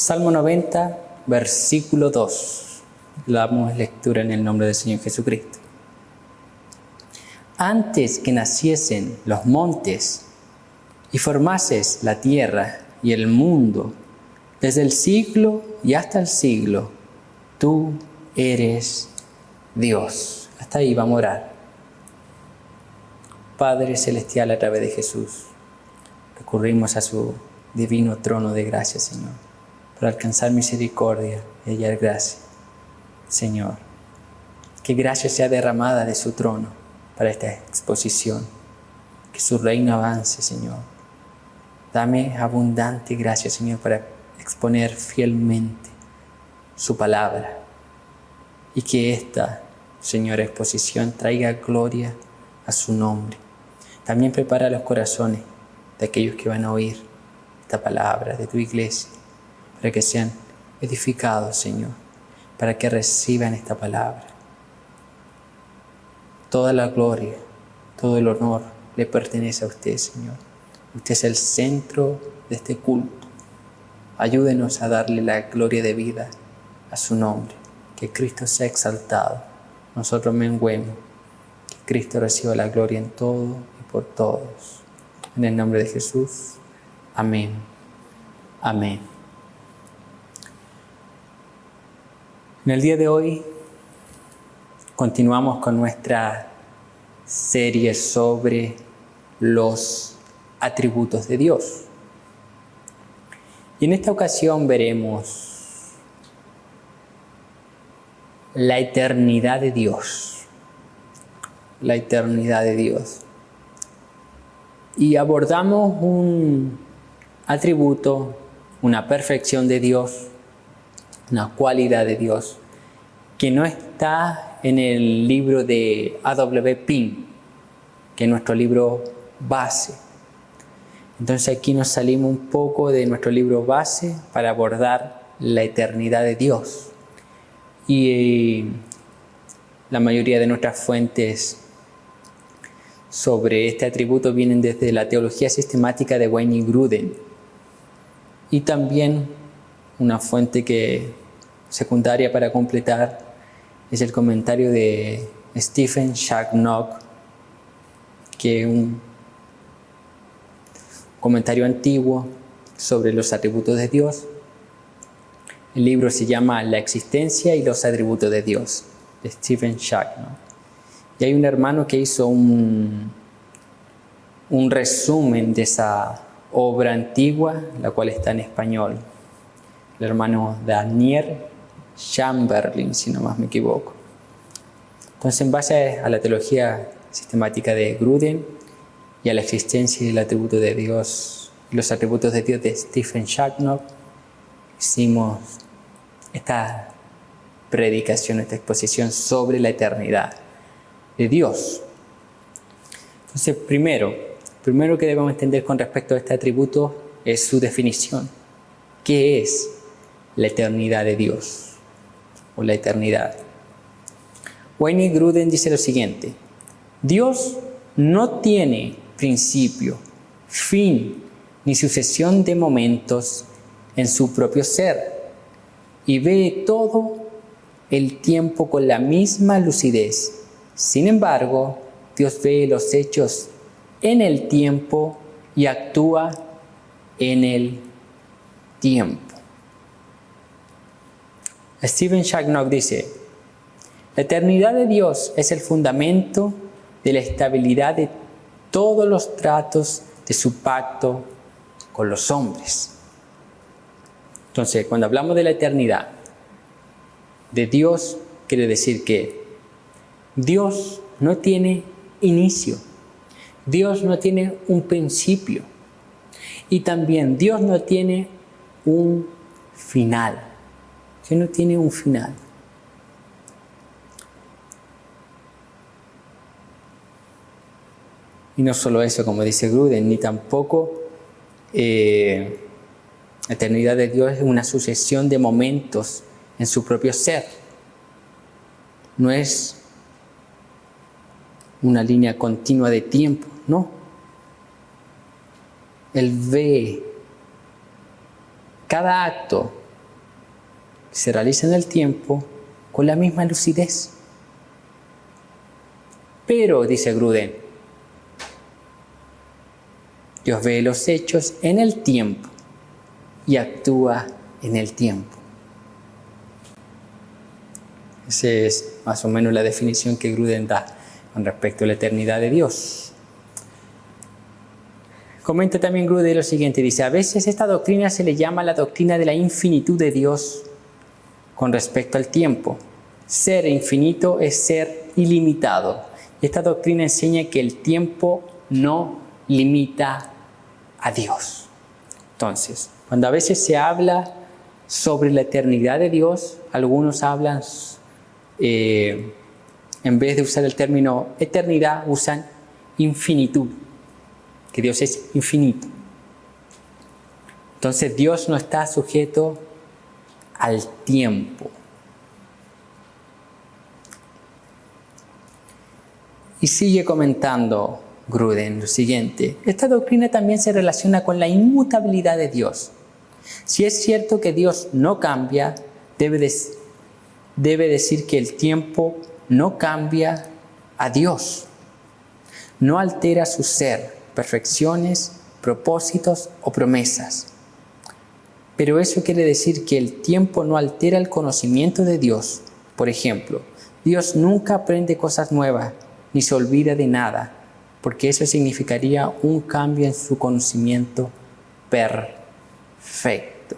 Salmo 90, versículo 2. Damos lectura en el nombre del Señor Jesucristo. Antes que naciesen los montes y formases la tierra y el mundo, desde el siglo y hasta el siglo, tú eres Dios. Hasta ahí vamos a orar. Padre Celestial, a través de Jesús, recurrimos a su divino trono de gracia, Señor, para alcanzar misericordia y hallar gracia. Señor, que gracia sea derramada de su trono para esta exposición, que su reino avance, Señor. Dame abundante gracia, Señor, para exponer fielmente su palabra y que esta, Señor, exposición traiga gloria a su nombre. También prepara los corazones de aquellos que van a oír esta palabra de tu iglesia, para que sean edificados, Señor, para que reciban esta palabra. Toda la gloria, todo el honor le pertenece a usted, Señor. Usted es el centro de este culto. Ayúdenos a darle la gloria de vida a su nombre. Que Cristo sea exaltado. Nosotros menguemos. Que Cristo reciba la gloria en todo y por todos. En el nombre de Jesús. Amén. Amén. En el día de hoy continuamos con nuestra serie sobre los atributos de Dios. Y en esta ocasión veremos la eternidad de Dios. La eternidad de Dios. Y abordamos un atributo, una perfección de Dios, una cualidad de Dios, que no está en el libro de A.W. Pink, que es nuestro libro base. Entonces aquí nos salimos un poco de nuestro libro base para abordar la eternidad de Dios. Y la mayoría de nuestras fuentes sobre este atributo vienen desde la teología sistemática de Wayne Grudem. Y también una fuente secundaria para completar es el comentario de Stephen Shagnock, que es un comentario antiguo sobre los atributos de Dios. El libro se llama La existencia y los atributos de Dios, de Stephen Shagnock. Y hay un hermano que hizo un resumen de esa obra antigua, la cual está en español. El hermano Daniel Chamberlain, si no más me equivoco. Entonces, en base a la teología sistemática de Grudem y a la existencia y el atributo de Dios, los atributos de Dios de Stephen Shagnock, hicimos esta predicación, esta exposición sobre la eternidad de Dios. Entonces, primero que debemos entender con respecto a este atributo es su definición. ¿Qué es la eternidad de Dios? O la eternidad. Wayne Grudem dice lo siguiente: Dios no tiene principio, fin, ni sucesión de momentos en su propio ser, y ve todo el tiempo con la misma lucidez. Sin embargo, Dios ve los hechos en el tiempo y actúa en el tiempo. Stephen Shagnock dice: la eternidad de Dios es el fundamento de la estabilidad de todos los tratos de su pacto con los hombres. Entonces, cuando hablamos de la eternidad de Dios, quiere decir que Dios no tiene inicio, Dios no tiene un principio y también Dios no tiene un final. Dios no tiene un final. Y no solo eso, como dice Grudem, ni tampoco la eternidad de Dios es una sucesión de momentos en su propio ser. No es una línea continua de tiempo, no. Él ve cada acto se realiza en el tiempo con la misma lucidez. Pero, dice Grudem, Dios ve los hechos en el tiempo y actúa en el tiempo. Esa es más o menos la definición que Grudem da con respecto a la eternidad de Dios. Comenta también Grudem lo siguiente, dice: a veces esta doctrina se le llama la doctrina de la infinitud de Dios con respecto al tiempo. Ser infinito es ser ilimitado. Esta doctrina enseña que el tiempo no limita a Dios. Entonces, cuando a veces se habla sobre la eternidad de Dios, algunos hablan, en vez de usar el término eternidad, usan infinitud, que Dios es infinito. Entonces, Dios no está sujeto al tiempo. Y sigue comentando Grudem lo siguiente: esta doctrina también se relaciona con la inmutabilidad de Dios. Si es cierto que Dios no cambia, debe decir que el tiempo no cambia a Dios. No altera su ser, perfecciones, propósitos o promesas. Pero eso quiere decir que el tiempo no altera el conocimiento de Dios. Por ejemplo, Dios nunca aprende cosas nuevas ni se olvida de nada, porque eso significaría un cambio en su conocimiento perfecto.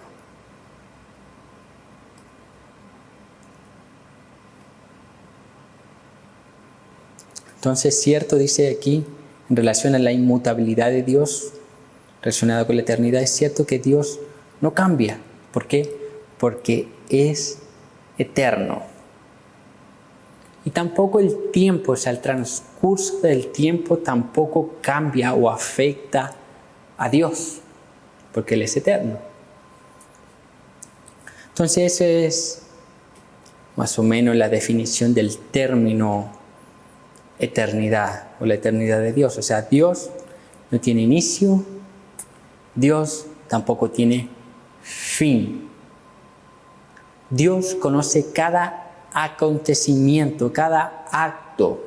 Entonces, cierto, dice aquí, en relación a la inmutabilidad de Dios, relacionada con la eternidad, es cierto que Dios no cambia. ¿Por qué? Porque es eterno. Y tampoco el tiempo, o sea, el transcurso del tiempo tampoco cambia o afecta a Dios, porque Él es eterno. Entonces, esa es más o menos la definición del término eternidad o la eternidad de Dios. O sea, Dios no tiene inicio, Dios tampoco tiene fin. Dios conoce cada acontecimiento, cada acto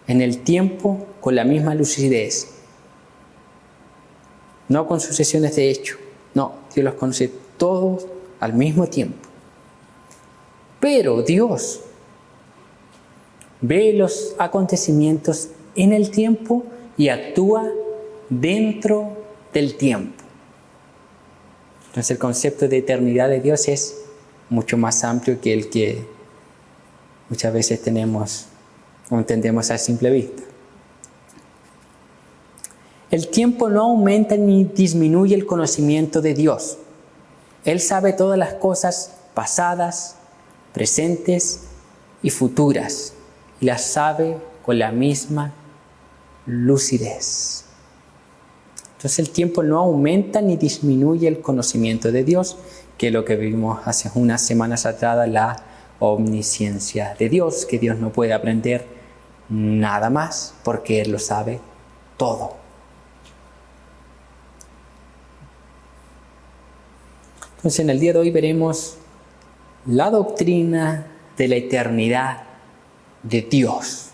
en el tiempo con la misma lucidez, no con sucesiones de hecho. No, Dios los conoce todos al mismo tiempo. Pero Dios ve los acontecimientos en el tiempo y actúa dentro del tiempo. Entonces el concepto de eternidad de Dios es mucho más amplio que el que muchas veces tenemos o entendemos a simple vista. El tiempo no aumenta ni disminuye el conocimiento de Dios. Él sabe todas las cosas pasadas, presentes y futuras, y las sabe con la misma lucidez. Entonces el tiempo no aumenta ni disminuye el conocimiento de Dios, que es lo que vimos hace unas semanas atrás, la omnisciencia de Dios, que Dios no puede aprender nada más porque Él lo sabe todo. Entonces en el día de hoy veremos la doctrina de la eternidad de Dios.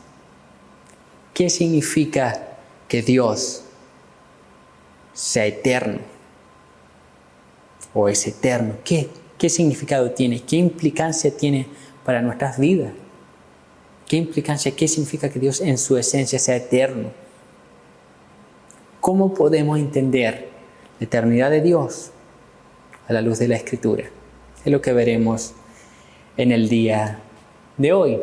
¿Qué significa que Dios sea eterno o es eterno? ¿Qué significado tiene? ¿Qué implicancia tiene para nuestras vidas? ¿Qué significa que Dios en su esencia sea eterno? ¿Cómo podemos entender la eternidad de Dios a la luz de la Escritura? Es lo que veremos en el día de hoy.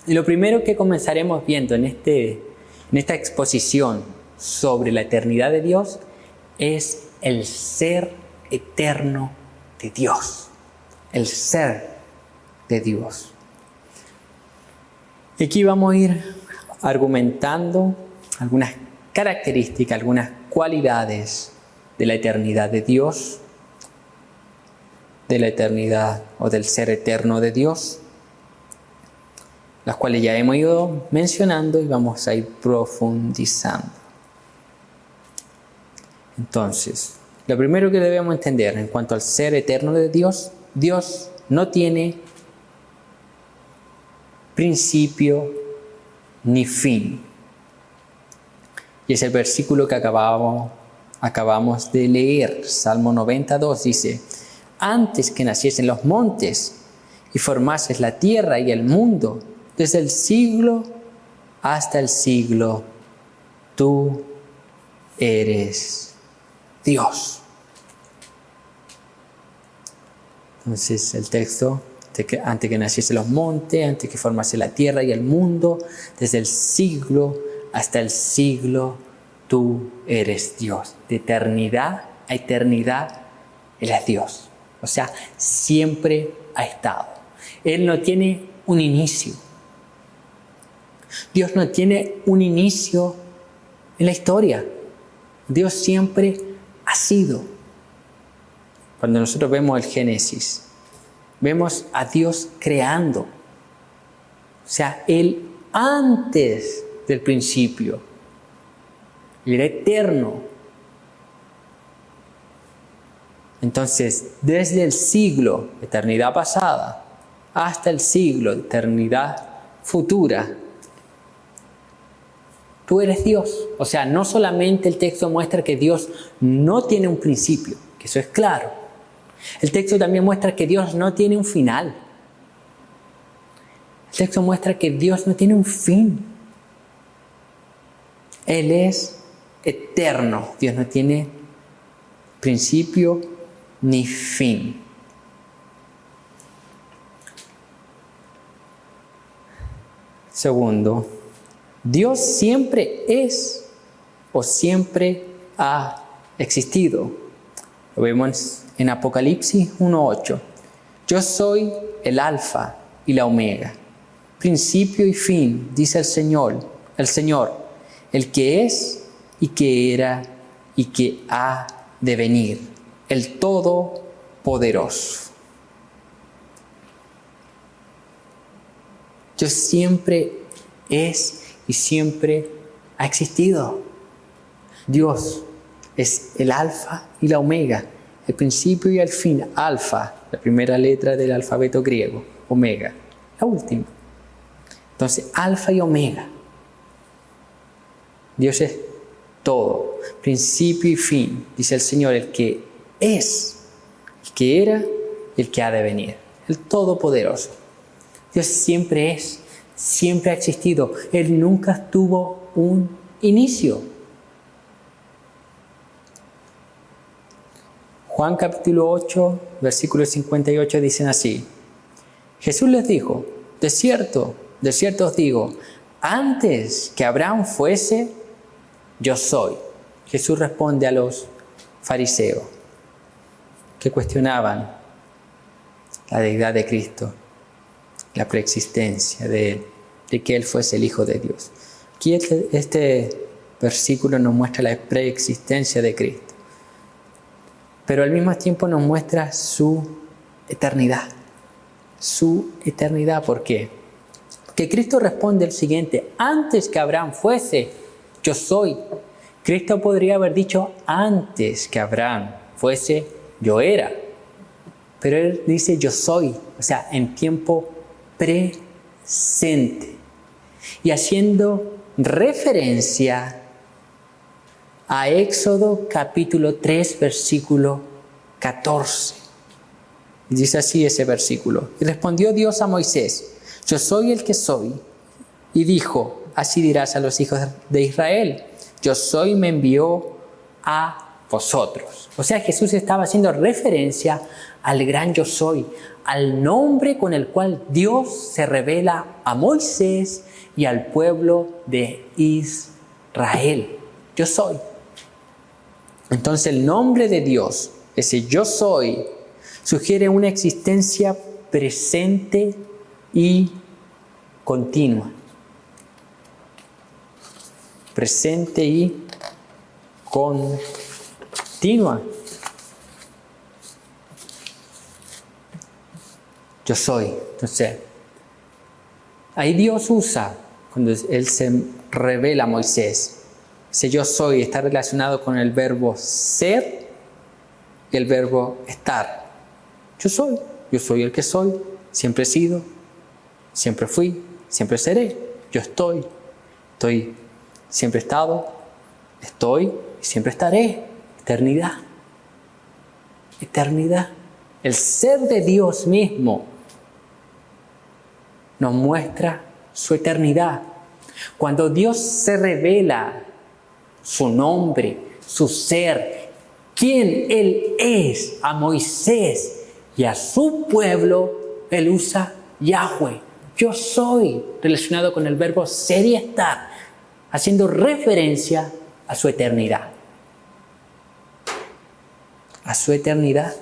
Y lo primero que comenzaremos viendo en esta exposición sobre la eternidad de Dios es el ser eterno de Dios. El ser de Dios. Y aquí vamos a ir argumentando algunas características, algunas cualidades de la eternidad de Dios, de la eternidad o del ser eterno de Dios, las cuales ya hemos ido mencionando y vamos a ir profundizando. Entonces, Lo primero que debemos entender en cuanto al ser eterno de Dios, Dios no tiene principio ni fin. Y es el versículo que acabamos de leer. Salmo 92 dice: antes que naciesen los montes y formases la tierra y el mundo, desde el siglo hasta el siglo, tú eres Dios. Entonces el texto, antes que naciesen los montes, antes que formase la tierra y el mundo, desde el siglo hasta el siglo, tú eres Dios. De eternidad a eternidad, Él es Dios. O sea, siempre ha estado. Él no tiene un inicio. Dios no tiene un inicio en la historia. Dios siempre ha sido. Cuando nosotros vemos el Génesis, vemos a Dios creando. O sea, Él antes del principio. Él era eterno. Entonces, desde el siglo, eternidad pasada, hasta el siglo, eternidad futura, tú eres Dios. O sea, no solamente el texto muestra que Dios no tiene un principio, que eso es claro. El texto también muestra que Dios no tiene un final. El texto muestra que Dios no tiene un fin. Él es eterno. Dios no tiene principio ni fin. Segundo, Dios siempre es o siempre ha existido. Lo vemos en Apocalipsis 1:8. Yo soy el Alfa y la Omega, principio y fin, dice el Señor, el que es y que era y que ha de venir, el Todopoderoso. Dios siempre es y siempre ha existido. Dios es el Alfa y la Omega, el principio y el fin. Alfa, la primera letra del alfabeto griego. Omega, la última. Entonces, Alfa y Omega. Dios es todo, principio y fin, dice el Señor, el que es, el que era y el que ha de venir, el Todopoderoso. Dios siempre es, siempre ha existido. Él nunca tuvo un inicio. Juan capítulo 8, versículo 58 dicen así: Jesús les dijo: de cierto os digo, antes que Abraham fuese, yo soy. Jesús responde a los fariseos que cuestionaban la deidad de Cristo, la preexistencia de Él, de que Él fuese el Hijo de Dios. Aquí este versículo nos muestra la preexistencia de Cristo, pero al mismo tiempo nos muestra su eternidad. Su eternidad, ¿por qué? Porque Cristo responde el siguiente: antes que Abraham fuese, yo soy. Cristo podría haber dicho: antes que Abraham fuese, yo era. Pero Él dice: yo soy. O sea, en tiempo presente. Y haciendo referencia a Éxodo capítulo 3, versículo 14. Dice así ese versículo: y respondió Dios a Moisés: yo soy el que soy. Y dijo: así dirás a los hijos de Israel: yo soy, me envió a vosotros. O sea, Jesús estaba haciendo referencia al gran yo soy, al nombre con el cual Dios se revela a Moisés y al pueblo de Israel. Yo soy. Entonces el nombre de Dios, ese yo soy, sugiere una existencia presente y continua. Presente y continua. Yo soy. Entonces, ahí Dios usa, cuando Él se revela a Moisés, ese yo soy está relacionado con el verbo ser y el verbo estar. Yo soy el que soy, siempre he sido, siempre fui, siempre seré. Yo estoy, siempre he estado, estoy y siempre estaré. Eternidad. Eternidad. El ser de Dios mismo nos muestra su eternidad. Cuando Dios se revela su nombre, su ser, quién Él es a Moisés y a su pueblo, Él usa Yahweh. Yo soy, relacionado con el verbo ser y estar, haciendo referencia a su eternidad. A su eternidad.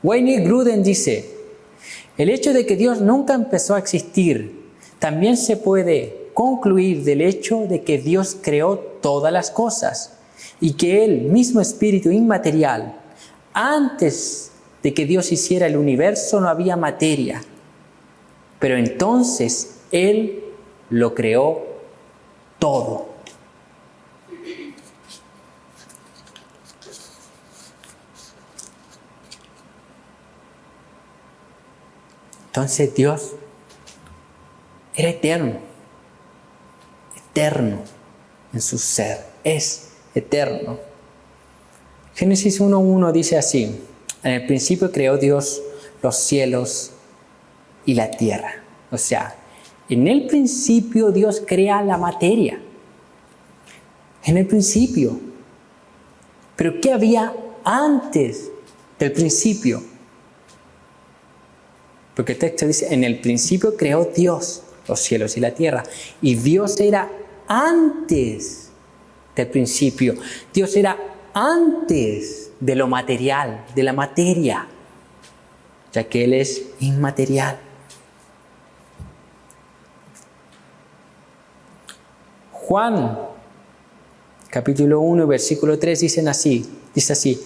Wayne Grudem dice, el hecho de que Dios nunca empezó a existir también se puede concluir del hecho de que Dios creó todas las cosas y que el mismo espíritu inmaterial, antes de que Dios hiciera el universo no había materia, pero entonces Él lo creó todo. Entonces Dios era eterno en su ser, es eterno. Génesis 1:1 dice así, en el principio creó Dios los cielos y la tierra. O sea, en el principio Dios crea la materia. En el principio. Pero ¿qué había antes del principio? Porque el texto dice, en el principio creó Dios los cielos y la tierra. Y Dios era antes del principio. Dios era antes de lo material, de la materia, ya que Él es inmaterial. Juan, capítulo 1, versículo 3, dice así,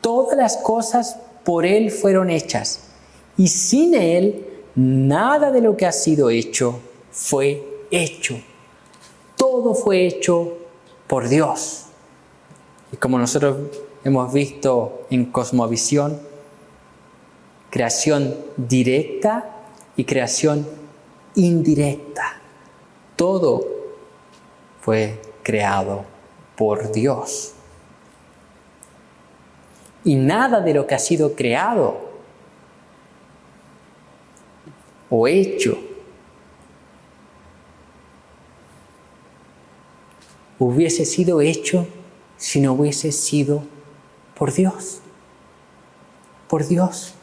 todas las cosas por Él fueron hechas, y sin Él nada de lo que ha sido hecho fue hecho. Todo fue hecho por Dios. Y como nosotros hemos visto en Cosmovisión, creación directa y creación indirecta. Todo fue creado por Dios. Y nada de lo que ha sido creado o hecho hubiese sido hecho si no hubiese sido por Dios. Por Dios.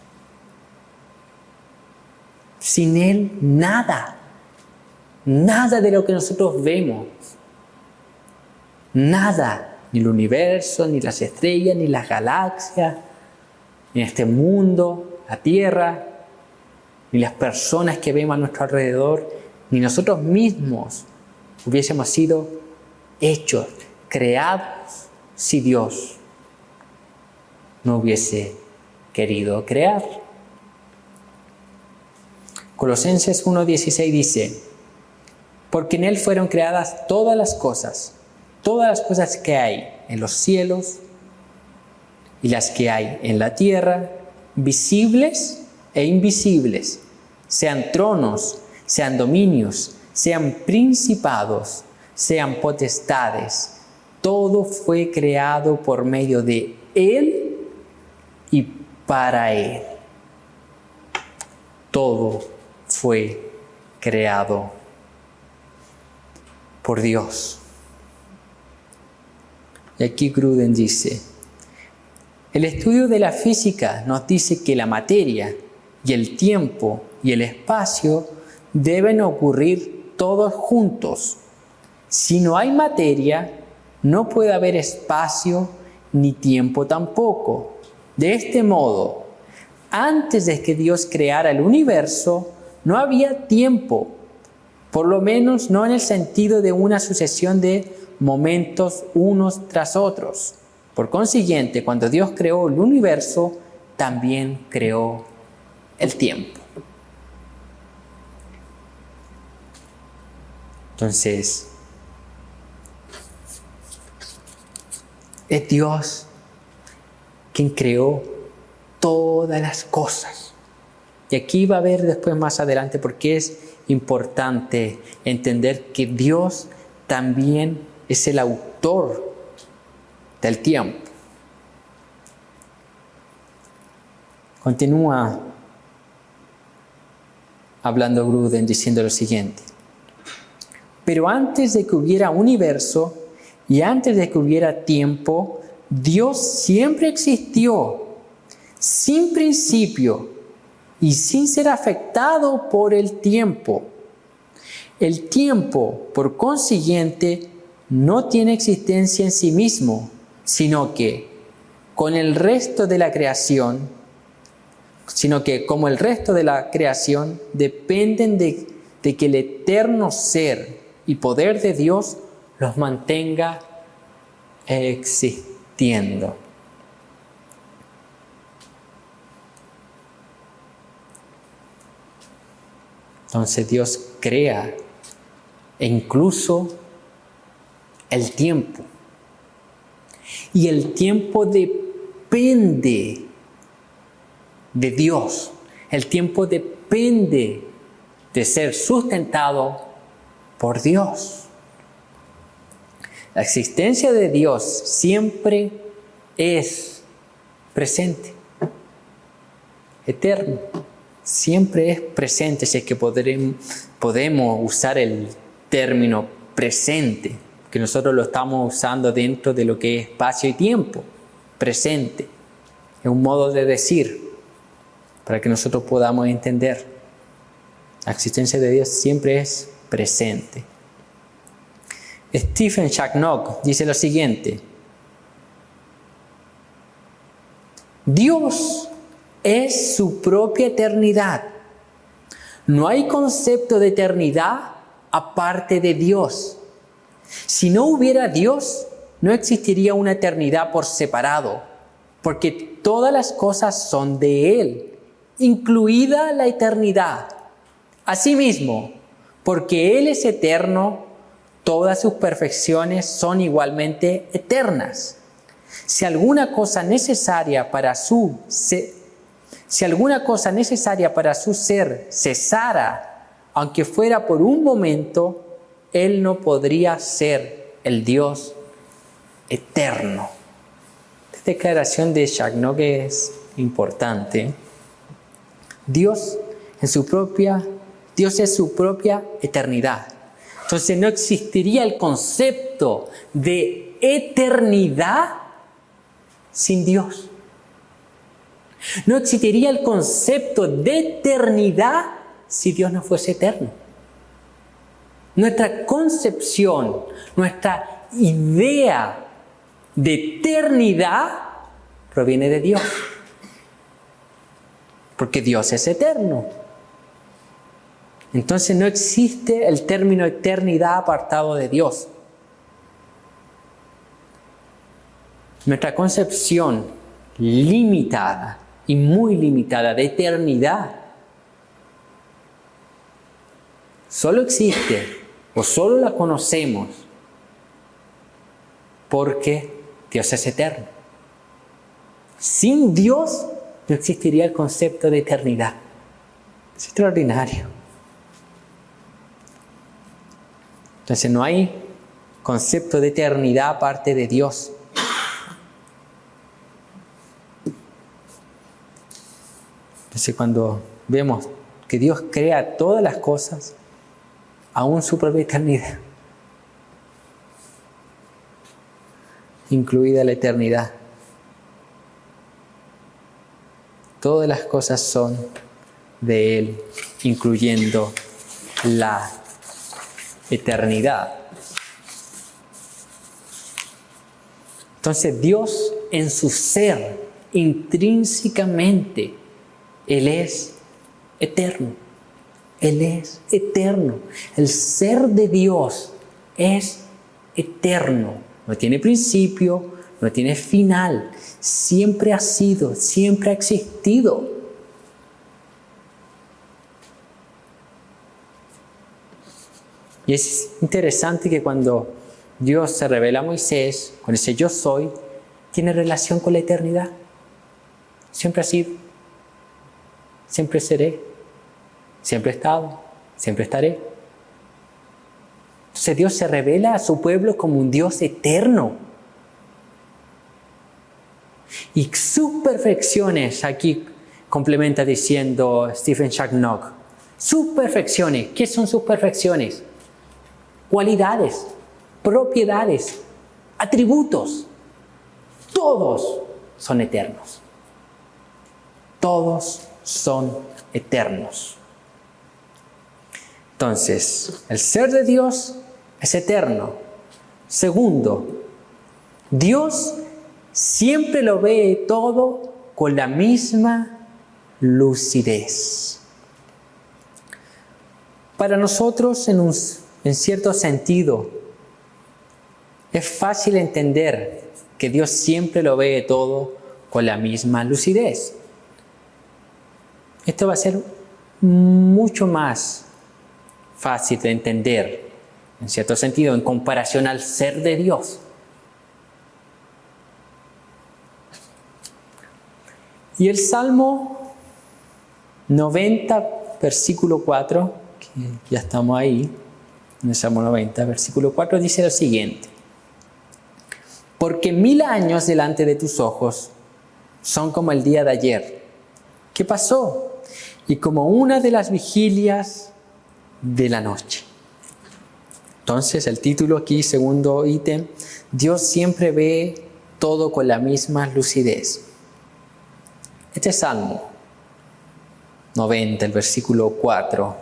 Sin Él, nada. Nada de lo que nosotros vemos. Nada. Ni el universo, ni las estrellas, ni las galaxias, ni este mundo, la tierra, ni las personas que vemos a nuestro alrededor, ni nosotros mismos hubiésemos sido hechos, creados, si Dios no hubiese querido crear. Colosenses 1:16 dice, porque en Él fueron creadas todas las cosas que hay en los cielos y las que hay en la tierra, visibles e invisibles, sean tronos, sean dominios, sean principados, sean potestades. Todo fue creado por medio de Él y para Él. Todo fue creado por Dios. Y aquí Grudem dice, el estudio de la física nos dice que la materia y el tiempo y el espacio deben ocurrir todos juntos. Si no hay materia, no puede haber espacio ni tiempo tampoco. De este modo, antes de que Dios creara el universo, no había tiempo, por lo menos no en el sentido de una sucesión de momentos unos tras otros. Por consiguiente, cuando Dios creó el universo, también creó el tiempo. Entonces, es Dios quien creó todas las cosas. Y aquí va a ver después más adelante por qué es importante entender que Dios también es el autor del tiempo. Continúa hablando Gruden diciendo lo siguiente: pero antes de que hubiera universo y antes de que hubiera tiempo, Dios siempre existió, sin principio y sin ser afectado por el tiempo. El tiempo, por consiguiente, no tiene existencia en sí mismo, sino que como el resto de la creación, dependen de que el eterno ser y poder de Dios los mantenga existiendo. Entonces Dios crea incluso el tiempo. Y el tiempo depende de Dios. El tiempo depende de ser sustentado por Dios. La existencia de Dios siempre es presente, eterno. Siempre es presente, si es que podemos usar el término presente, que nosotros lo estamos usando dentro de lo que es espacio y tiempo. Presente. Es un modo de decir, para que nosotros podamos entender. La existencia de Dios siempre es presente. Stephen Shaknock dice lo siguiente: Dios es su propia eternidad. No hay concepto de eternidad aparte de Dios. Si no hubiera Dios, no existiría una eternidad por separado, porque todas las cosas son de Él, incluida la eternidad. Asimismo, porque Él es eterno, todas sus perfecciones son igualmente eternas. Si alguna cosa necesaria para su ser cesara, aunque fuera por un momento, Él no podría ser el Dios eterno. Esta declaración de Shaknock es importante. Dios es su propia eternidad. Entonces no existiría el concepto de eternidad sin Dios. No existiría el concepto de eternidad si Dios no fuese eterno. Nuestra concepción, nuestra idea de eternidad proviene de Dios. Porque Dios es eterno. Entonces no existe el término eternidad apartado de Dios. Nuestra concepción limitada y muy limitada de eternidad solo existe o solo la conocemos porque Dios es eterno. Sin Dios no existiría el concepto de eternidad. Es extraordinario. Entonces no hay concepto de eternidad aparte de Dios. Entonces cuando vemos que Dios crea todas las cosas, aún su propia eternidad, incluida la eternidad, todas las cosas son de Él, incluyendo la eternidad. Entonces Dios en su ser, intrínsecamente, Él es eterno. Él es eterno. El ser de Dios es eterno. No tiene principio, no tiene final. Siempre ha sido, siempre ha existido. Y es interesante que cuando Dios se revela a Moisés, con ese yo soy, tiene relación con la eternidad. Siempre ha sido, siempre seré, siempre he estado, siempre estaré. Entonces Dios se revela a su pueblo como un Dios eterno. Y sus perfecciones, aquí complementa diciendo Stephen Charnock, sus perfecciones, ¿qué son sus perfecciones? Cualidades, propiedades, atributos, todos son eternos. Todos son eternos. Entonces, el ser de Dios es eterno. Segundo, Dios siempre lo ve todo con la misma lucidez. Para nosotros, en cierto sentido, es fácil entender que Dios siempre lo ve todo con la misma lucidez. Esto va a ser mucho más fácil de entender, en cierto sentido, en comparación al ser de Dios. Y el Salmo 90, versículo 4, que ya estamos ahí, en el Salmo 90, versículo 4, dice lo siguiente: porque 1000 años delante de tus ojos son como el día de ayer. ¿Qué pasó? Y como una de las vigilias de la noche. Entonces, el título aquí, segundo ítem, Dios siempre ve todo con la misma lucidez. Este Salmo 90, el versículo 4.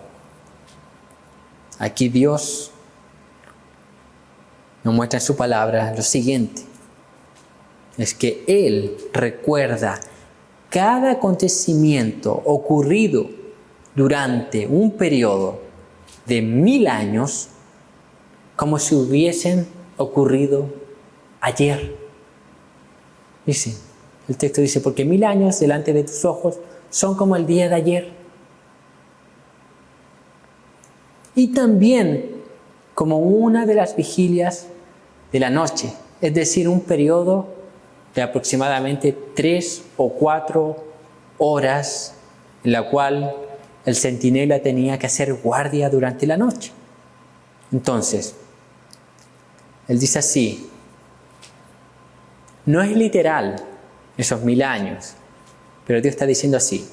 Aquí Dios nos muestra en su palabra lo siguiente: es que Él recuerda cada acontecimiento ocurrido durante un periodo de 1000 años como si hubiesen ocurrido ayer. Dice, el texto dice, porque 1000 años delante de tus ojos son como el día de ayer. Y también como una de las vigilias de la noche, es decir, un periodo de aproximadamente 3 o 4 horas en la cual el centinela tenía que hacer guardia durante la noche. Entonces, él dice así, no es literal esos 1000 años, pero Dios está diciendo así: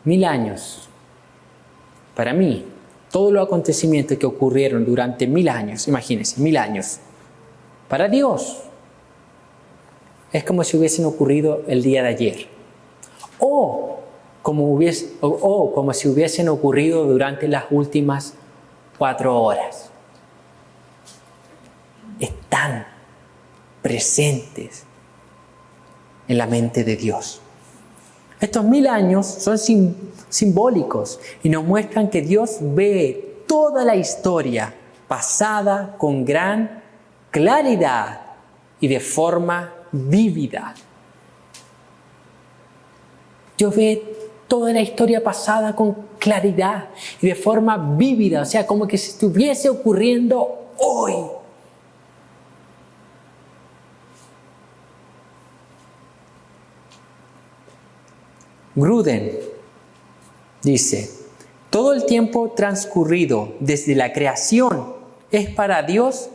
1000 años, para mí, todos los acontecimientos que ocurrieron durante 1000 años, imagínense, 1000 años, para Dios es como si hubiesen ocurrido el día de ayer, o como si hubiesen ocurrido durante las últimas 4 horas. Están presentes en la mente de Dios. Estos 1000 años son simbólicos y nos muestran que Dios ve toda la historia pasada con gran claridad y de forma vívida. Dios ve toda la historia pasada con claridad y de forma vívida, o sea, como que si estuviese ocurriendo hoy. Gruden dice, todo el tiempo transcurrido desde la creación es para Dios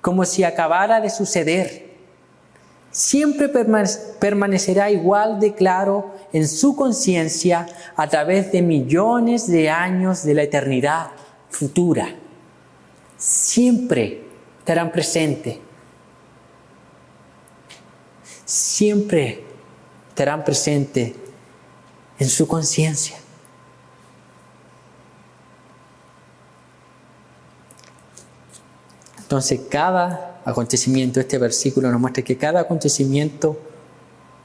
como si acabara de suceder. Siempre permanecerá igual de claro en su conciencia a través de millones de años de la eternidad futura. Siempre estarán presentes. Siempre estarán presentes en su conciencia. Entonces, cada acontecimiento, este versículo nos muestra que cada acontecimiento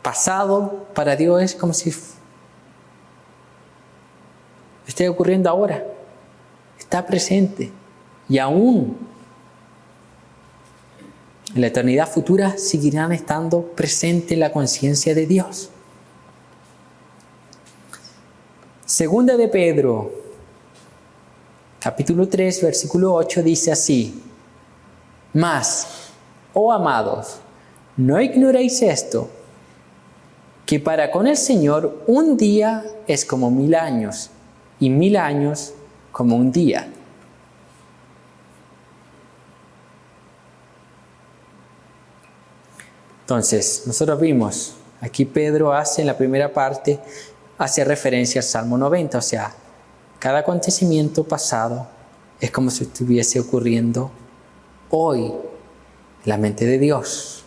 pasado para Dios es como si esté ocurriendo ahora. Está presente. Y aún en la eternidad futura seguirán estando presentes en la conciencia de Dios. Segunda de Pedro, capítulo 3, versículo 8, dice así: Mas, oh amados, ¿no ignoráis esto? Que para con el Señor un día es como 1000 años, y 1000 años como un día. Entonces, nosotros vimos, aquí Pedro hace en la primera parte, hace referencia al Salmo 90, o sea, cada acontecimiento pasado es como si estuviese ocurriendo hoy en la mente de Dios.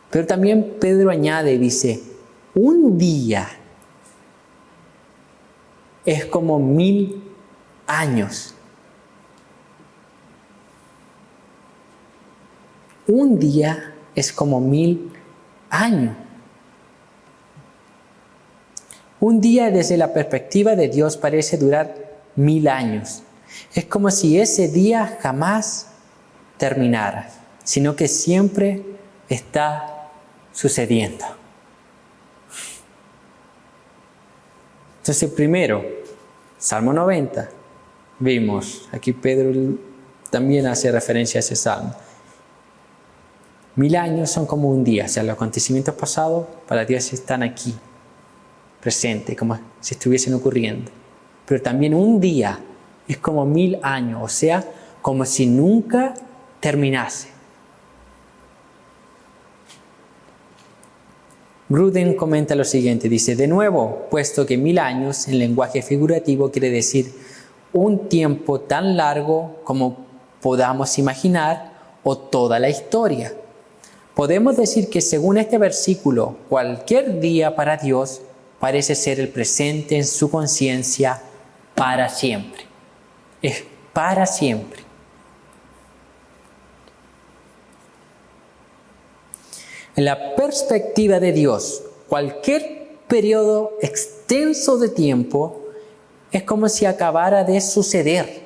Pero también Pedro añade y dice, un día es como 1000 años. Un día es como 1000 años. Un día desde la perspectiva de Dios parece durar 1000 años. Es como si ese día jamás terminara, sino que siempre está sucediendo. Entonces, primero, Salmo 90, vimos, aquí Pedro también hace referencia a ese salmo. 1000 años son como un día, o sea, los acontecimientos pasados para Dios están aquí, presentes, como si estuviesen ocurriendo. Pero también un día es como 1000 años, o sea, como si nunca terminase. Gruden comenta lo siguiente, dice, de nuevo, puesto que 1000 años en lenguaje figurativo quiere decir un tiempo tan largo como podamos imaginar o toda la historia. Podemos decir que según este versículo, cualquier día para Dios parece ser el presente en su conciencia para siempre. Es para siempre. En la perspectiva de Dios, cualquier periodo extenso de tiempo es como si acabara de suceder.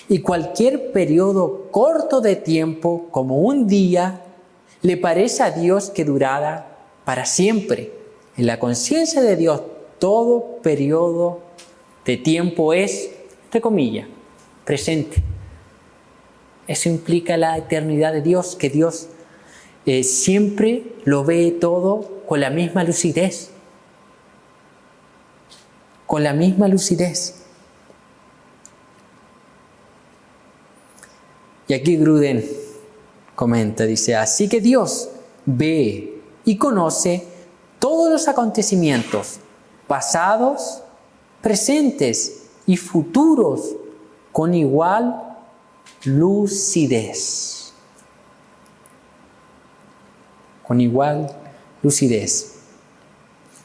Y cualquier periodo corto de tiempo, como un día, le parece a Dios que durara para siempre. En la conciencia de Dios, todo periodo de tiempo es, entre comillas, presente. Eso implica la eternidad de Dios, que Dios siempre lo ve todo con la misma lucidez. Con la misma lucidez. Y aquí Gruden comenta, dice, así que Dios ve y conoce todos los acontecimientos pasados, presentes y futuros con igual lucidez. Con igual lucidez.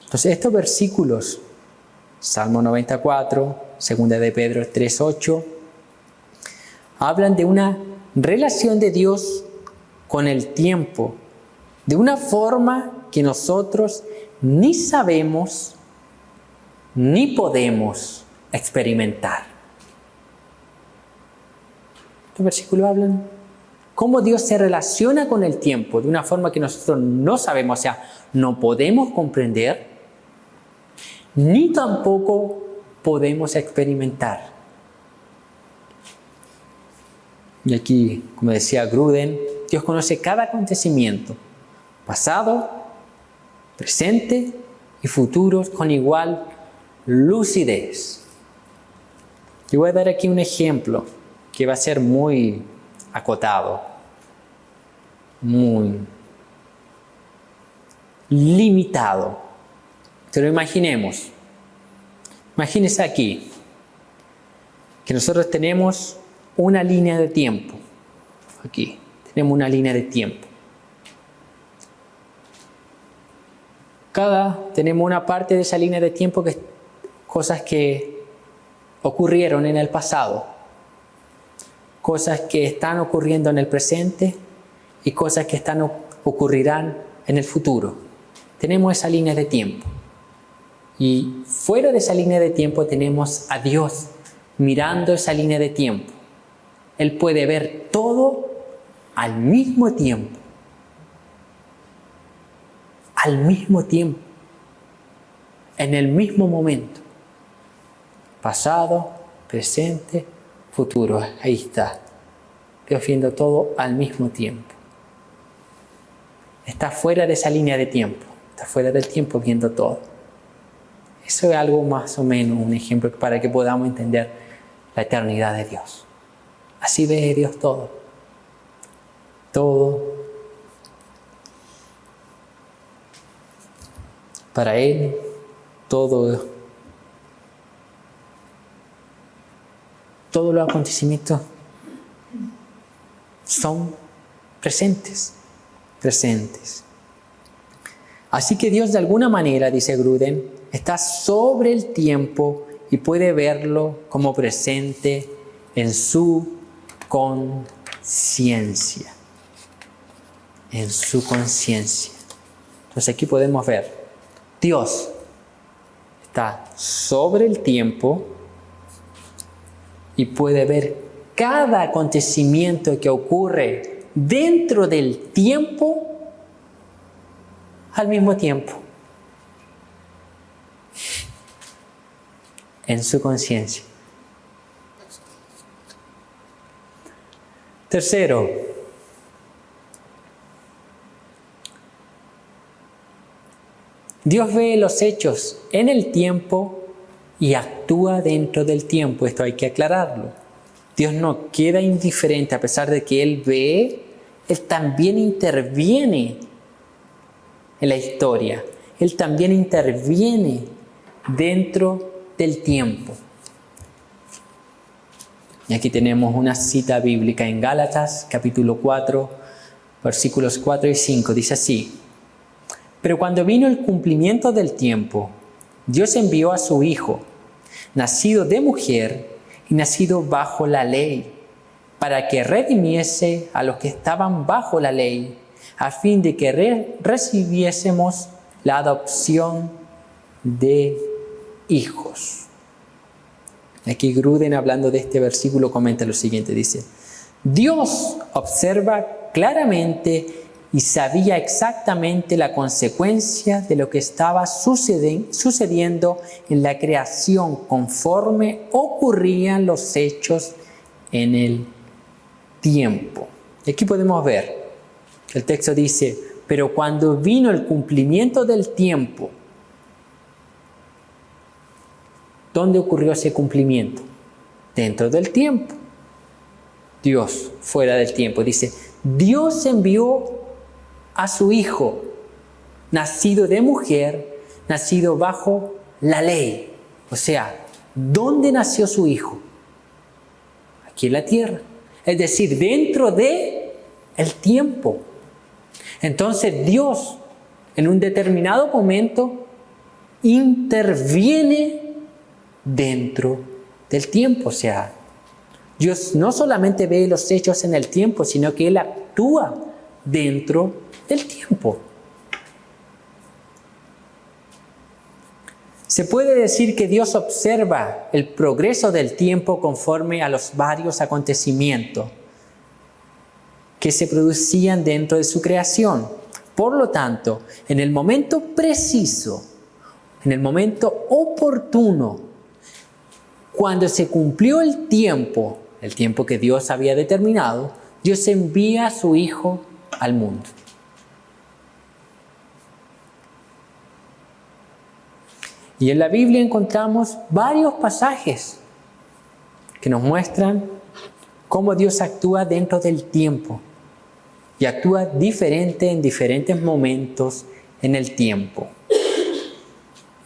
Entonces estos versículos, Salmo 94, 2 de Pedro 3:8, hablan de una relación de Dios con el tiempo, de una forma que nosotros ni sabemos ni podemos experimentar. Estos versículos hablan cómo Dios se relaciona con el tiempo de una forma que nosotros no sabemos, o sea, no podemos comprender, ni tampoco podemos experimentar. Y aquí, como decía Gruden, Dios conoce cada acontecimiento, pasado, presente y futuro, con igual lucidez. Yo voy a dar aquí un ejemplo que va a ser muy acotado, muy limitado. Pero imagínense aquí que nosotros tenemos una línea de tiempo. Aquí tenemos una línea de tiempo. Tenemos una parte de esa línea de tiempo que es cosas que ocurrieron en el pasado, cosas que están ocurriendo en el presente y cosas que ocurrirán en el futuro. Tenemos esa línea de tiempo. Y fuera de esa línea de tiempo tenemos a Dios mirando esa línea de tiempo. Él puede ver todo al mismo tiempo. Al mismo tiempo. En el mismo momento. Pasado, presente, futuro. Ahí está. Dios viendo todo al mismo tiempo. está fuera de esa línea de tiempo, está fuera del tiempo viendo todo. Eso es algo más o menos un ejemplo para que podamos entender la eternidad de Dios. Así ve Dios todo. Todo. Para Él, todos los acontecimientos son presentes. Así que Dios de alguna manera, dice Gruden, está sobre el tiempo y puede verlo como presente en su conciencia. En su conciencia. Entonces aquí podemos ver, Dios está sobre el tiempo y puede ver cada acontecimiento que ocurre dentro del tiempo al mismo tiempo. En su conciencia. Tercero, Dios ve los hechos en el tiempo y actúa dentro del tiempo. Esto hay que aclararlo. Dios no queda indiferente a pesar de que Él ve, Él también interviene en la historia. Él también interviene dentro del tiempo. Y aquí tenemos una cita bíblica en Gálatas, capítulo 4, versículos 4 y 5. Dice así: pero cuando vino el cumplimiento del tiempo, Dios envió a su Hijo, nacido de mujer y nacido bajo la ley, para que redimiese a los que estaban bajo la ley, a fin de que recibiésemos la adopción de hijos. Aquí Gruden, hablando de este versículo, comenta lo siguiente, dice: Dios observa claramente y sabía exactamente la consecuencia de lo que estaba sucediendo en la creación conforme ocurrían los hechos en el tiempo. Aquí podemos ver, el texto dice, pero cuando vino el cumplimiento del tiempo, ¿dónde ocurrió ese cumplimiento? Dentro del tiempo. Dios fuera del tiempo. Dice, Dios envió a su Hijo, nacido de mujer, nacido bajo la ley. O sea, ¿dónde nació su Hijo? Aquí en la tierra. Es decir, dentro de el tiempo. Entonces Dios, en un determinado momento, interviene dentro del tiempo. O sea, Dios no solamente ve los hechos en el tiempo, sino que Él actúa dentro del tiempo. Se puede decir que Dios observa el progreso del tiempo conforme a los varios acontecimientos que se producían dentro de su creación. Por lo tanto, en el momento preciso, en el momento oportuno, cuando se cumplió el tiempo que Dios había determinado, Dios envía a su Hijo al mundo. Y en la Biblia encontramos varios pasajes que nos muestran cómo Dios actúa dentro del tiempo y actúa diferente en diferentes momentos en el tiempo.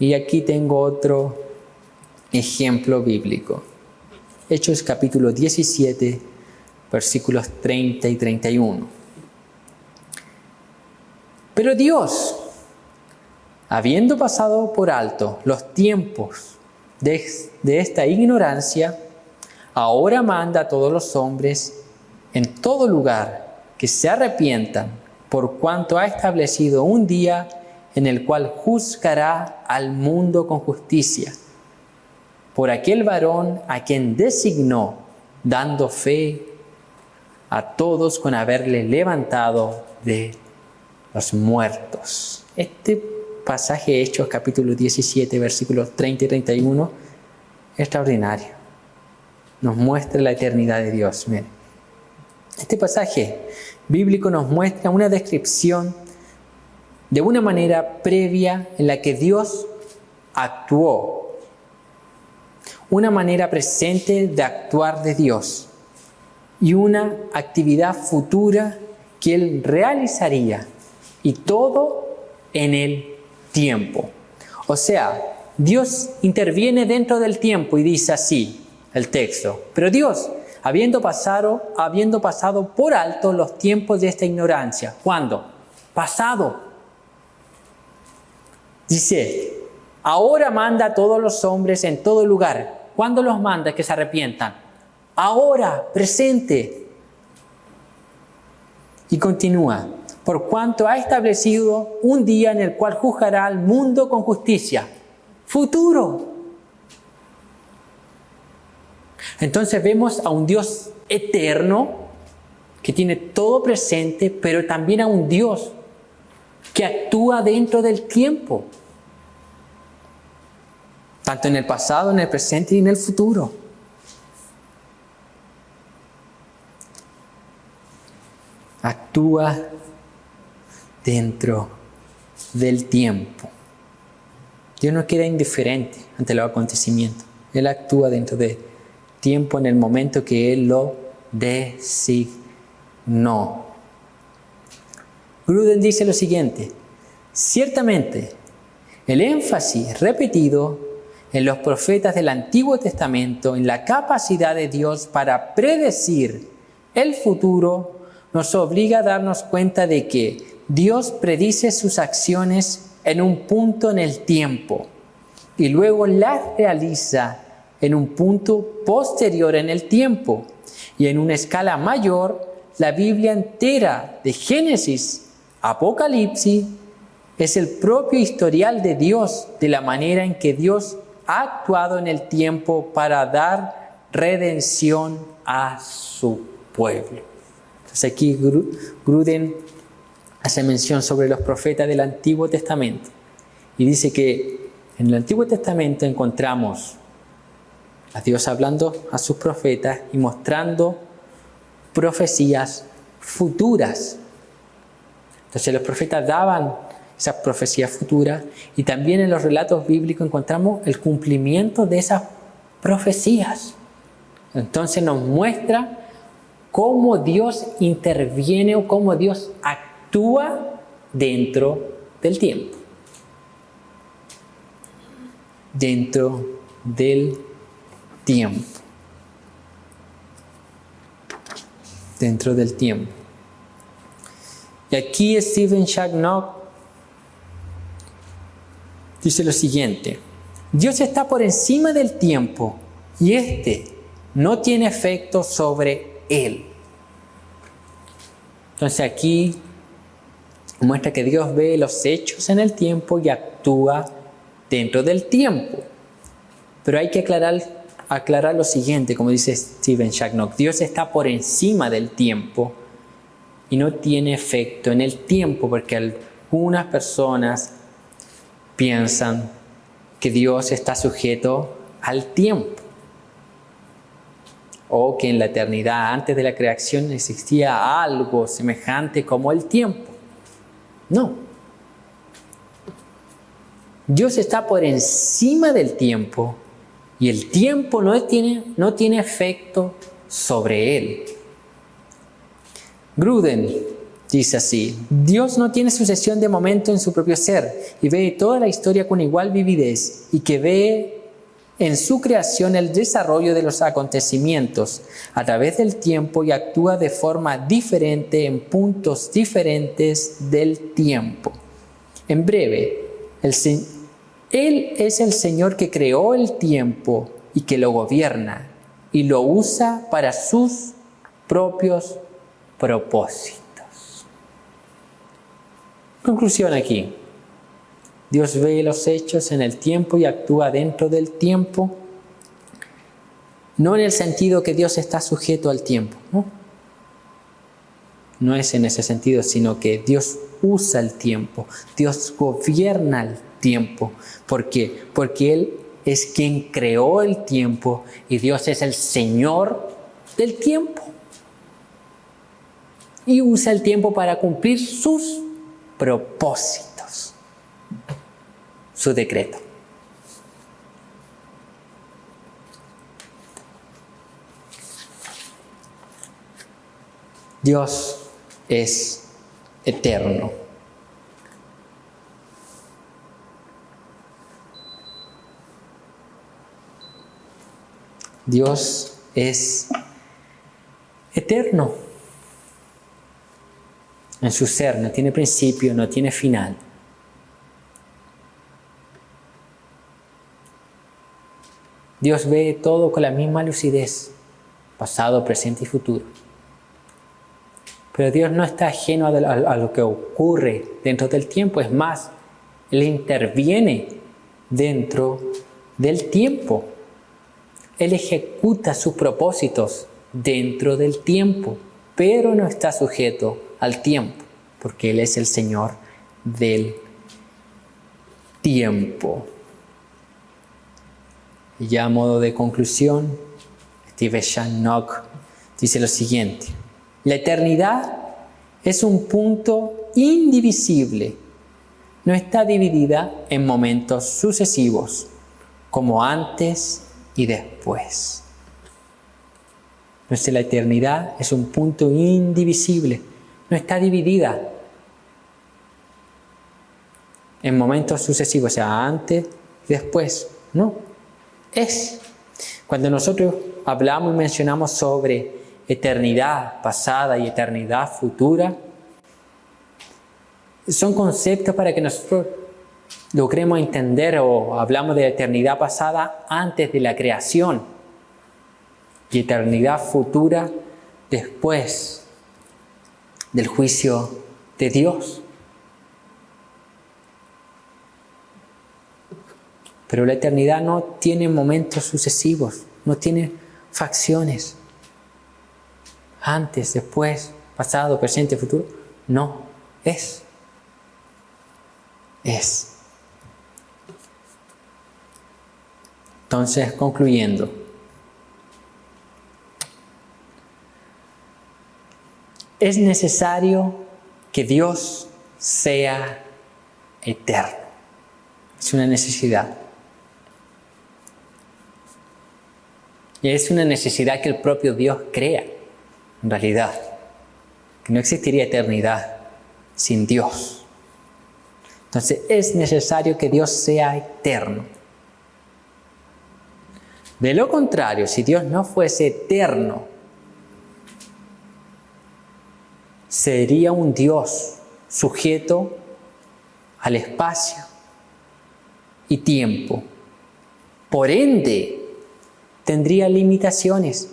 Y aquí tengo otro ejemplo bíblico. Hechos capítulo 17, versículos 30 y 31. Pero Dios, habiendo pasado por alto los tiempos de esta ignorancia, ahora manda a todos los hombres en todo lugar que se arrepientan, por cuanto ha establecido un día en el cual juzgará al mundo con justicia, por aquel varón a quien designó, dando fe a todos con haberle levantado de los muertos. Este pasaje Hechos capítulo 17, versículos 30 y 31, extraordinario. Nos muestra la eternidad de Dios. Miren. Este pasaje bíblico nos muestra una descripción de una manera previa en la que Dios actuó, una manera presente de actuar de Dios y una actividad futura que Él realizaría, y todo en el tiempo. O sea, Dios interviene dentro del tiempo y dice así el texto: pero Dios, habiendo pasado por alto los tiempos de esta ignorancia. ¿Cuándo? Pasado. Dice, ahora manda a todos los hombres en todo lugar. ¿Cuándo los manda que se arrepientan? Ahora, presente. Y continúa, por cuanto ha establecido un día en el cual juzgará al mundo con justicia. Futuro. Entonces vemos a un Dios eterno que tiene todo presente, pero también a un Dios que actúa dentro del tiempo, tanto en el pasado, en el presente y en el futuro. Actúa dentro del tiempo. Dios no queda indiferente ante los acontecimientos. Él actúa dentro del tiempo en el momento que Él lo designó. Gruden dice lo siguiente: ciertamente, el énfasis repetido en los profetas del Antiguo Testamento en la capacidad de Dios para predecir el futuro nos obliga a darnos cuenta de que Dios predice sus acciones en un punto en el tiempo y luego las realiza en un punto posterior en el tiempo, y en una escala mayor. La Biblia entera, de Génesis a Apocalipsis, es el propio historial de Dios, de la manera en que Dios ha actuado en el tiempo para dar redención a su pueblo. Entonces aquí Gruden hace mención sobre los profetas del Antiguo Testamento y dice que en el Antiguo Testamento encontramos a Dios hablando a sus profetas y mostrando profecías futuras. Entonces los profetas daban esas profecías futuras, y también en los relatos bíblicos encontramos el cumplimiento de esas profecías. Entonces nos muestra cómo Dios interviene o cómo Dios actúa dentro del tiempo. Dentro del tiempo. Dentro del tiempo. Y aquí Stephen Shagnock dice lo siguiente: Dios está por encima del tiempo y este no tiene efecto sobre él. Entonces aquí muestra que Dios ve los hechos en el tiempo y actúa dentro del tiempo. Pero hay que aclarar lo siguiente, como dice Stephen Shagnock: Dios está por encima del tiempo y no tiene efecto en el tiempo, porque algunas personas piensan que Dios está sujeto al tiempo, o que en la eternidad antes de la creación existía algo semejante como el tiempo. No. Dios está por encima del tiempo y el tiempo no tiene efecto sobre él. Gruden dice así: Dios no tiene sucesión de momento en su propio ser y ve toda la historia con igual vividez, y que ve en su creación el desarrollo de los acontecimientos a través del tiempo y actúa de forma diferente en puntos diferentes del tiempo. En breve, Él es el Señor que creó el tiempo y que lo gobierna y lo usa para sus propios propósitos. Conclusión aquí: Dios ve los hechos en el tiempo y actúa dentro del tiempo, no en el sentido que Dios está sujeto al tiempo, no es en ese sentido, sino que Dios usa el tiempo, Dios gobierna el tiempo. ¿Por qué? Porque Él es quien creó el tiempo y Dios es el Señor del tiempo. Y usa el tiempo para cumplir sus propósitos. su decreto. Dios es eterno. Dios es eterno. En su ser no tiene principio, no tiene final. Dios ve todo con la misma lucidez, pasado, presente y futuro. Pero Dios no está ajeno a lo que ocurre dentro del tiempo. Es más, Él interviene dentro del tiempo. Él ejecuta sus propósitos dentro del tiempo, pero no está sujeto al tiempo, porque Él es el Señor del tiempo. Y ya a modo de conclusión, Steve Shannock dice lo siguiente: la eternidad es un punto indivisible. No está dividida en momentos sucesivos, como antes y después. Entonces la eternidad es un punto indivisible. No está dividida en momentos sucesivos, o sea, antes y después. No, es. Cuando nosotros hablamos y mencionamos sobre eternidad pasada y eternidad futura, son conceptos para que nosotros logremos entender, o hablamos de eternidad pasada antes de la creación y eternidad futura después del juicio de Dios. Pero la eternidad no tiene momentos sucesivos, no tiene facciones. Antes, después, pasado, presente, futuro. No, es. Es. Entonces, concluyendo, es necesario que Dios sea eterno. Es una necesidad. Y es una necesidad que el propio Dios crea, en realidad. Que no existiría eternidad sin Dios. Entonces es necesario que Dios sea eterno. De lo contrario, si Dios no fuese eterno, sería un Dios sujeto al espacio y tiempo. Por ende, tendría limitaciones.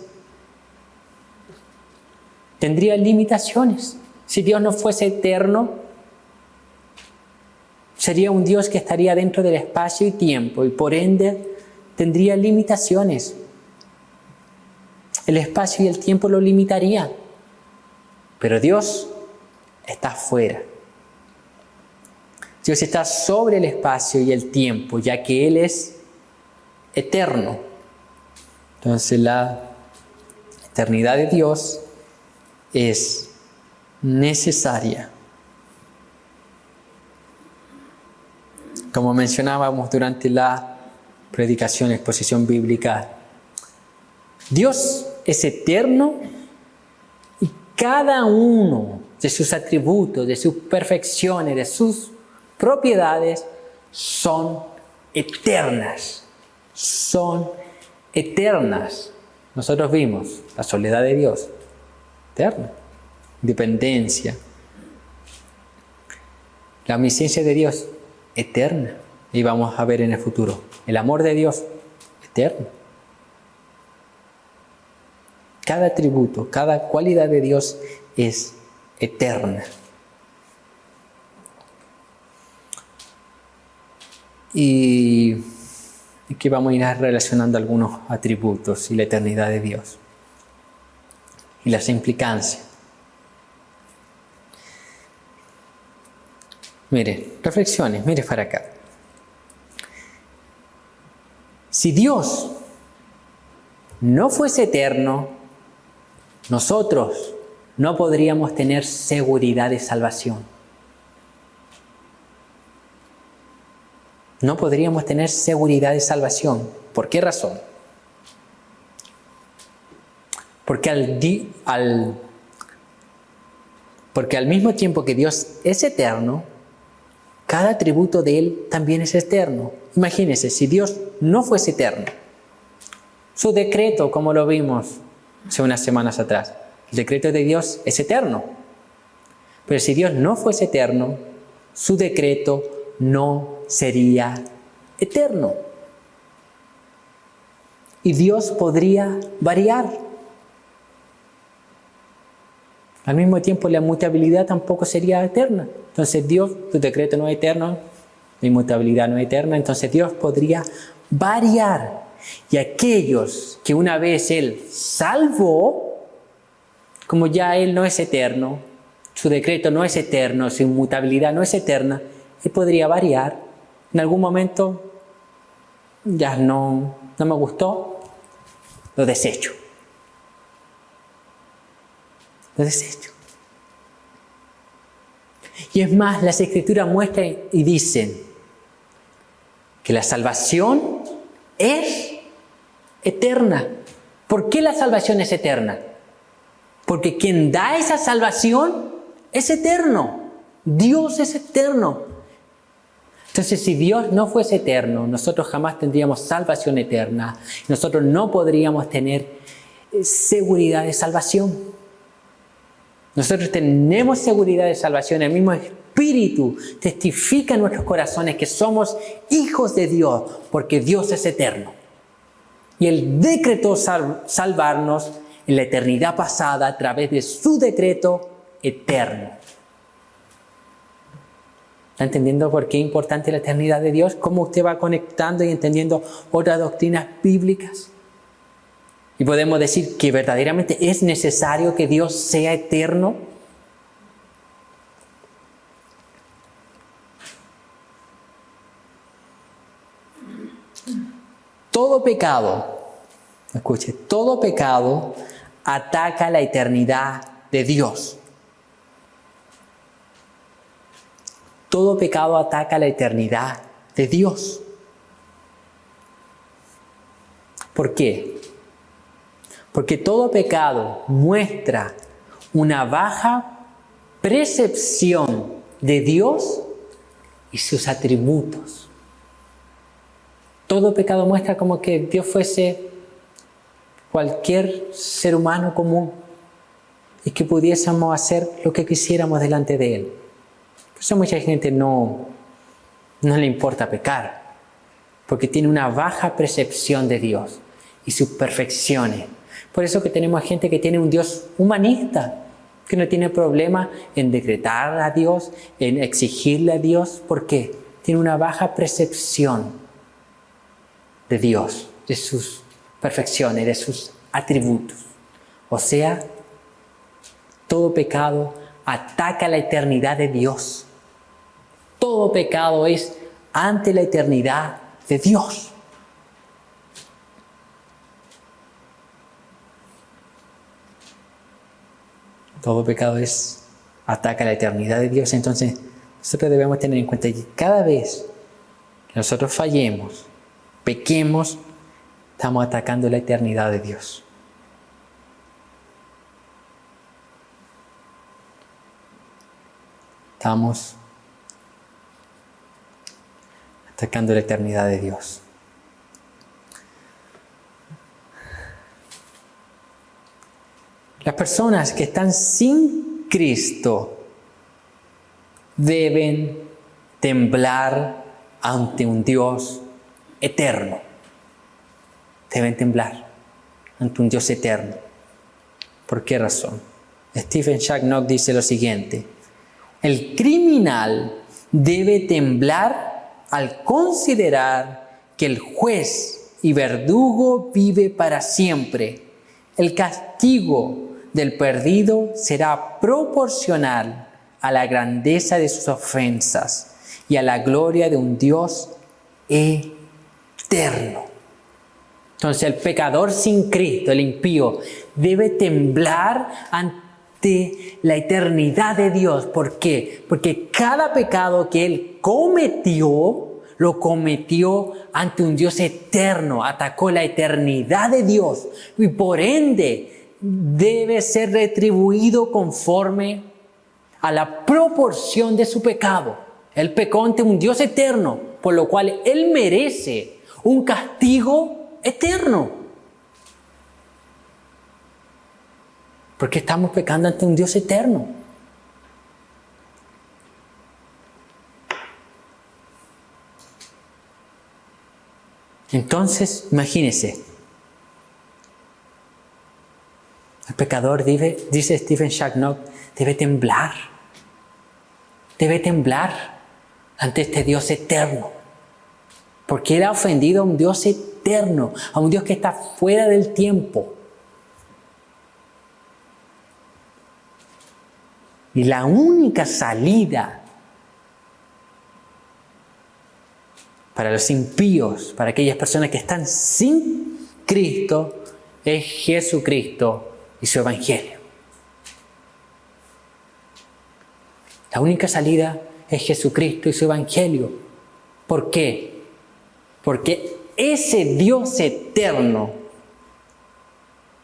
Tendría limitaciones. Si Dios no fuese eterno, sería un Dios que estaría dentro del espacio y tiempo y por ende tendría limitaciones. El espacio y el tiempo lo limitarían. Pero Dios está fuera. Dios está sobre el espacio y el tiempo, ya que Él es eterno. Entonces la eternidad de Dios es necesaria. Como mencionábamos durante la predicación, exposición bíblica, Dios es eterno y cada uno de sus atributos, de sus perfecciones, de sus propiedades son eternas. Son eternas. Nosotros vimos la soledad de Dios, eterna. Independencia. La omnisciencia de Dios, eterna. Y vamos a ver en el futuro. El amor de Dios, eterno. Cada atributo, cada cualidad de Dios es eterna. Y aquí vamos a ir relacionando algunos atributos y la eternidad de Dios. Y las implicancias. Mire, reflexiones, mire para acá. Si Dios no fuese eterno, nosotros no podríamos tener seguridad de salvación. no podríamos tener seguridad de salvación. ¿Por qué razón? Porque al mismo tiempo que Dios es eterno, cada atributo de Él también es eterno. Imagínense, si Dios no fuese eterno, su decreto, como lo vimos hace unas semanas atrás, el decreto de Dios es eterno. Pero si Dios no fuese eterno, su decreto no sería eterno. Y Dios podría variar. Al mismo tiempo, la mutabilidad tampoco sería eterna. Entonces Dios, su decreto no es eterno, la inmutabilidad no es eterna, entonces Dios podría variar. Y aquellos que una vez Él salvó, como ya Él no es eterno, su decreto no es eterno, su inmutabilidad no es eterna, Él podría variar. En algún momento, ya no me gustó, lo desecho. Lo desecho. Y es más, las Escrituras muestran y dicen que la salvación es eterna. ¿Por qué la salvación es eterna? Porque quien da esa salvación es eterno. Dios es eterno. Entonces, si Dios no fuese eterno, nosotros jamás tendríamos salvación eterna. Nosotros no podríamos tener seguridad de salvación. Nosotros tenemos seguridad de salvación. El mismo Espíritu testifica en nuestros corazones que somos hijos de Dios, porque Dios es eterno. Y Él decretó salvarnos en la eternidad pasada a través de su decreto eterno. ¿Está entendiendo por qué es importante la eternidad de Dios? ¿Cómo usted va conectando y entendiendo otras doctrinas bíblicas? Y podemos decir que verdaderamente es necesario que Dios sea eterno. Todo pecado, escuche, todo pecado ataca la eternidad de Dios. Todo pecado ataca la eternidad de Dios. ¿Por qué? Porque todo pecado muestra una baja percepción de Dios y sus atributos. Todo pecado muestra como que Dios fuese cualquier ser humano común y que pudiésemos hacer lo que quisiéramos delante de Él. Por eso mucha gente no le importa pecar, porque tiene una baja percepción de Dios y sus perfecciones. Por eso que tenemos gente que tiene un Dios humanista, que no tiene problema en decretar a Dios, en exigirle a Dios. ¿Por qué? Tiene una baja percepción de Dios, de sus perfecciones, de sus atributos. O sea, todo pecado ataca la eternidad de Dios. Todo pecado es ante la eternidad de Dios. Todo pecado ataca la eternidad de Dios. Entonces, nosotros debemos tener en cuenta que cada vez que nosotros fallemos, pequemos, estamos atacando la eternidad de Dios. Estamos atacando la eternidad de Dios. Las personas que están sin Cristo deben temblar ante un Dios eterno. Deben temblar ante un Dios eterno. ¿Por qué razón? Stephen Shacknock dice lo siguiente: el criminal debe temblar al considerar que el juez y verdugo vive para siempre. El castigo del perdido será proporcional a la grandeza de sus ofensas y a la gloria de un Dios eterno. Entonces el pecador sin Cristo, el impío, debe temblar ante la eternidad de Dios. ¿Por qué? Porque cada pecado que él cometió lo cometió ante un Dios eterno, atacó la eternidad de Dios y por ende debe ser retribuido conforme a la proporción de su pecado. Él pecó ante un Dios eterno, por lo cual Él merece un castigo eterno. Porque estamos pecando ante un Dios eterno. Entonces, imagínense, el pecador, dice Stephen Shagnock, debe temblar ante este Dios eterno, porque él ha ofendido a un Dios eterno, a un Dios que está fuera del tiempo. Y la única salida para los impíos, para aquellas personas que están sin Cristo, es Jesucristo y su Evangelio. La única salida es Jesucristo y su Evangelio. ¿Por qué? Porque ese Dios eterno,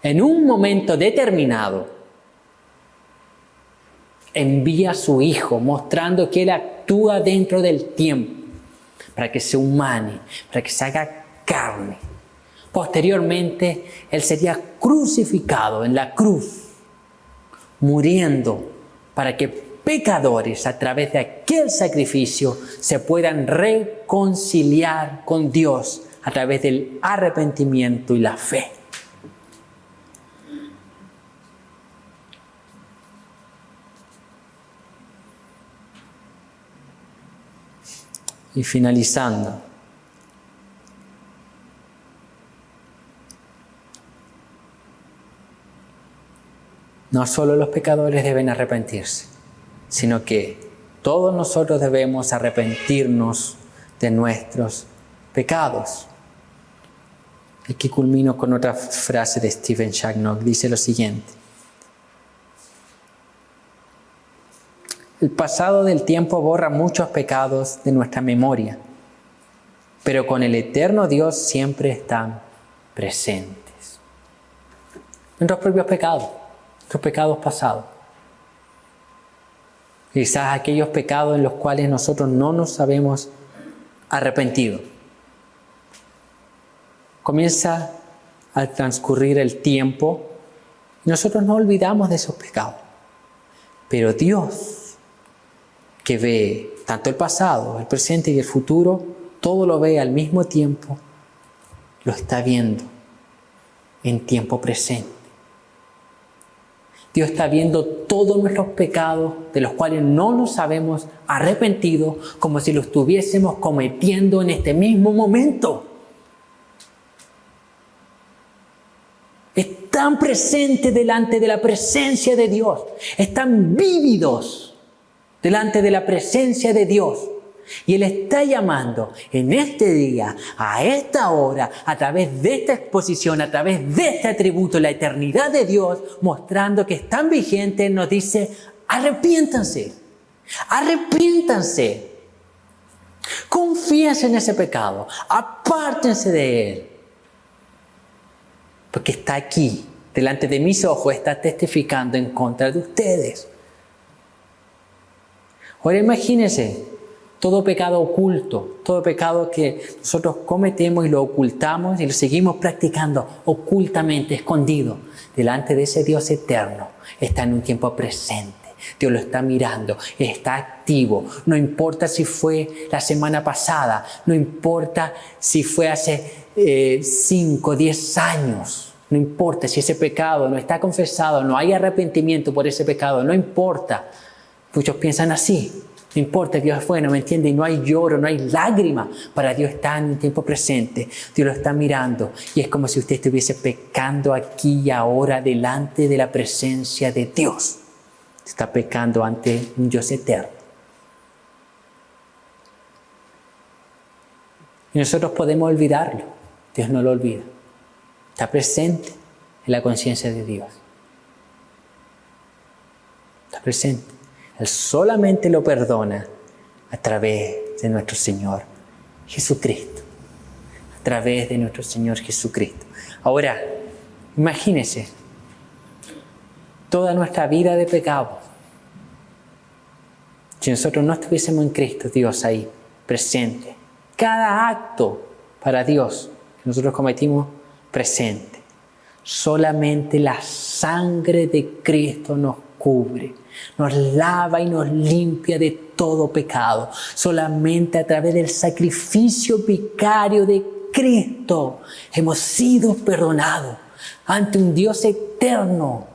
en un momento determinado, envía a su Hijo, mostrando que Él actúa dentro del tiempo, para que se humane, para que se haga carne. Posteriormente, Él sería crucificado en la cruz, muriendo para que pecadores, a través de aquel sacrificio, se puedan reconciliar con Dios a través del arrepentimiento y la fe. Y finalizando, no solo los pecadores deben arrepentirse, sino que todos nosotros debemos arrepentirnos de nuestros pecados. Aquí culmino con otra frase de Stephen Shagnock. Dice lo siguiente: el pasado del tiempo borra muchos pecados de nuestra memoria, pero con el eterno Dios siempre están presentes. Nuestros propios pecados, nuestros pecados pasados. Quizás aquellos pecados en los cuales nosotros no nos habemos arrepentido. Comienza a transcurrir el tiempo y nosotros no olvidamos de esos pecados. Pero Dios, que ve tanto el pasado, el presente y el futuro, todo lo ve al mismo tiempo, lo está viendo en tiempo presente. Dios está viendo todos nuestros pecados de los cuales no nos habemos arrepentido, como si los estuviésemos cometiendo en este mismo momento. Están presentes delante de la presencia de Dios, están vívidos delante de la presencia de Dios. Y Él está llamando en este día, a esta hora, a través de esta exposición, a través de este atributo, la eternidad de Dios, mostrando que es tan vigente, nos dice: arrepiéntanse, arrepiéntanse, confíense en ese pecado, apártense de él. Porque está aquí, delante de mis ojos, está testificando en contra de ustedes. Ahora imagínense, todo pecado oculto, todo pecado que nosotros cometemos y lo ocultamos y lo seguimos practicando ocultamente, escondido, delante de ese Dios eterno, está en un tiempo presente. Dios lo está mirando, está activo. No importa si fue la semana pasada, no importa si fue hace 5, 10 años. No importa si ese pecado no está confesado, no hay arrepentimiento por ese pecado, no importa. Muchos piensan así. No importa, Dios es bueno, ¿me entiende? Y no hay lloro, no hay lágrima. Para Dios está en un tiempo presente. Dios lo está mirando. Y es como si usted estuviese pecando aquí y ahora delante de la presencia de Dios. Está pecando ante un Dios eterno. Y nosotros podemos olvidarlo. Dios no lo olvida. Está presente en la conciencia de Dios. Está presente. Él solamente lo perdona a través de nuestro Señor Jesucristo, a través de nuestro Señor Jesucristo. Ahora, imagínense, toda nuestra vida de pecado, si nosotros no estuviésemos en Cristo, Dios ahí, presente, cada acto para Dios que nosotros cometimos, presente. Solamente la sangre de Cristo nos cubre, nos lava y nos limpia de todo pecado. Solamente a través del sacrificio vicario de Cristo hemos sido perdonados ante un Dios eterno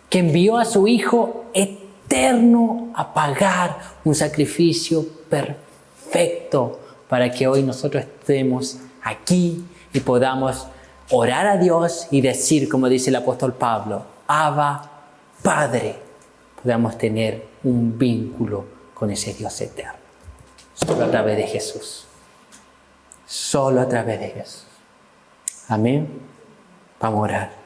que envió a su Hijo eterno a pagar un sacrificio perfecto para que hoy nosotros estemos aquí y podamos orar a Dios y decir, como dice el apóstol Pablo, Abba, Padre, podamos tener un vínculo con ese Dios eterno. Solo a través de Jesús. Solo a través de Jesús. Amén. Vamos a orar.